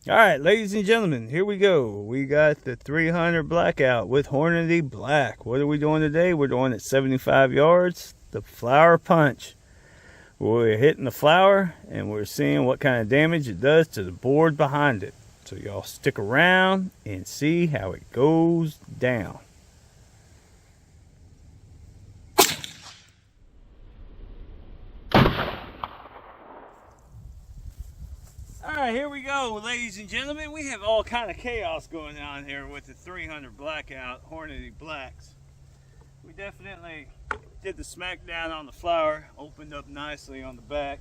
Alright, ladies and gentlemen, here we go. We got the 300 Blackout with Hornady Black. What are we doing today? We're doing at 75 yards, the flower punch. We're hitting the flower and we're seeing what kind of damage it does to the board behind it. So y'all stick around and see how it goes down. Alright, here we go, ladies and gentlemen. We have all kind of chaos going on here with the 300 Blackout Hornady Blacks. We definitely did the smackdown on the flower, opened up nicely on the back.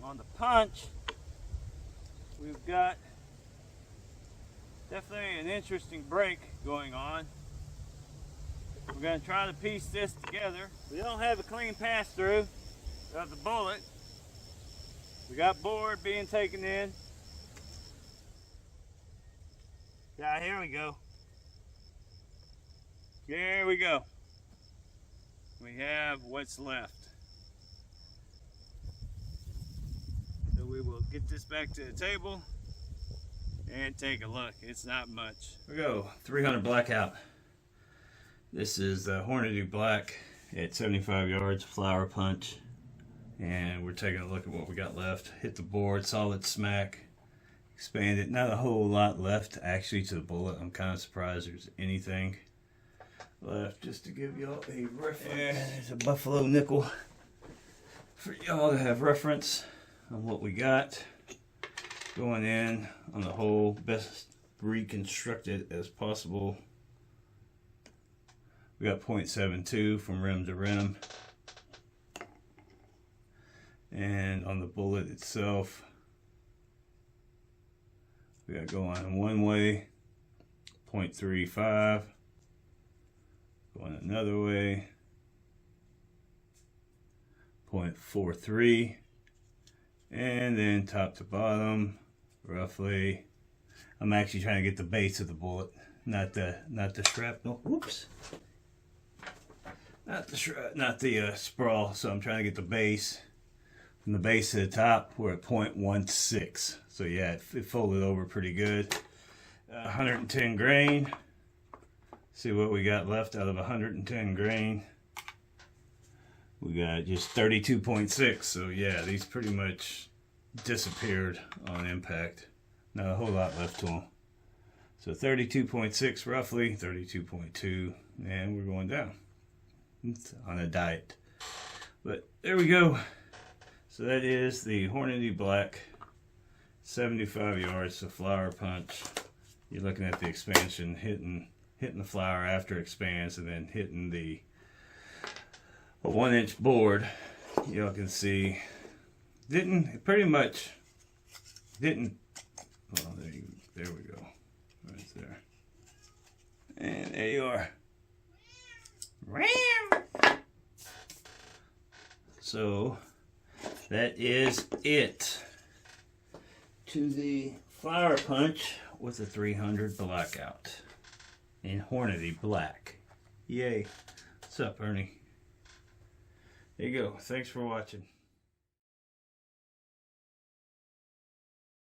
On the punch, we've got definitely an interesting break going on. We're going to try to piece this together. We don't have a clean pass through of the bullet. We got board being taken in. Yeah, here we go. There we go. We have what's left. So we will get this back to the table and take a look. It's not much. Here we go, 300 Blackout. This is the Hornady Black at 75 yards, flower punch. And we're taking a look at what we got left. Hit the board, solid smack. Expand it. Not a whole lot left actually to the bullet. I'm kind of surprised there's anything left. Just to give y'all a reference. Yeah, there's a buffalo nickel for y'all to have reference on what we got going in on the hole. Best reconstructed as possible. We got 0.72 from rim to rim. And on the bullet itself, we got going one way, 0.35, going another way, 0.43, and then top to bottom, roughly. I'm actually trying to get the base of the bullet, not the shrapnel. Whoops. Not the sprawl. So I'm trying to get the base. From the base to the top, we're at 0.16. So yeah, it folded over pretty good. 110 grain. See what we got left out of 110 grain. We got just 32.6. So yeah, these pretty much disappeared on impact. Not a whole lot left to them. So 32.6 roughly, 32.2, and we're going down. It's on a diet. But there we go. So that is the Hornady Black, 75 yards, the flower punch. You're looking at the expansion, hitting the flower after it expands, and then hitting a 1-inch board. Y'all can see, pretty much didn't. Well, there we go, right there, and there you are. So that is it to the flower punch with the 300 Blackout in Hornady Black. Yay. What's up, Ernie? There you go. Thanks for watching.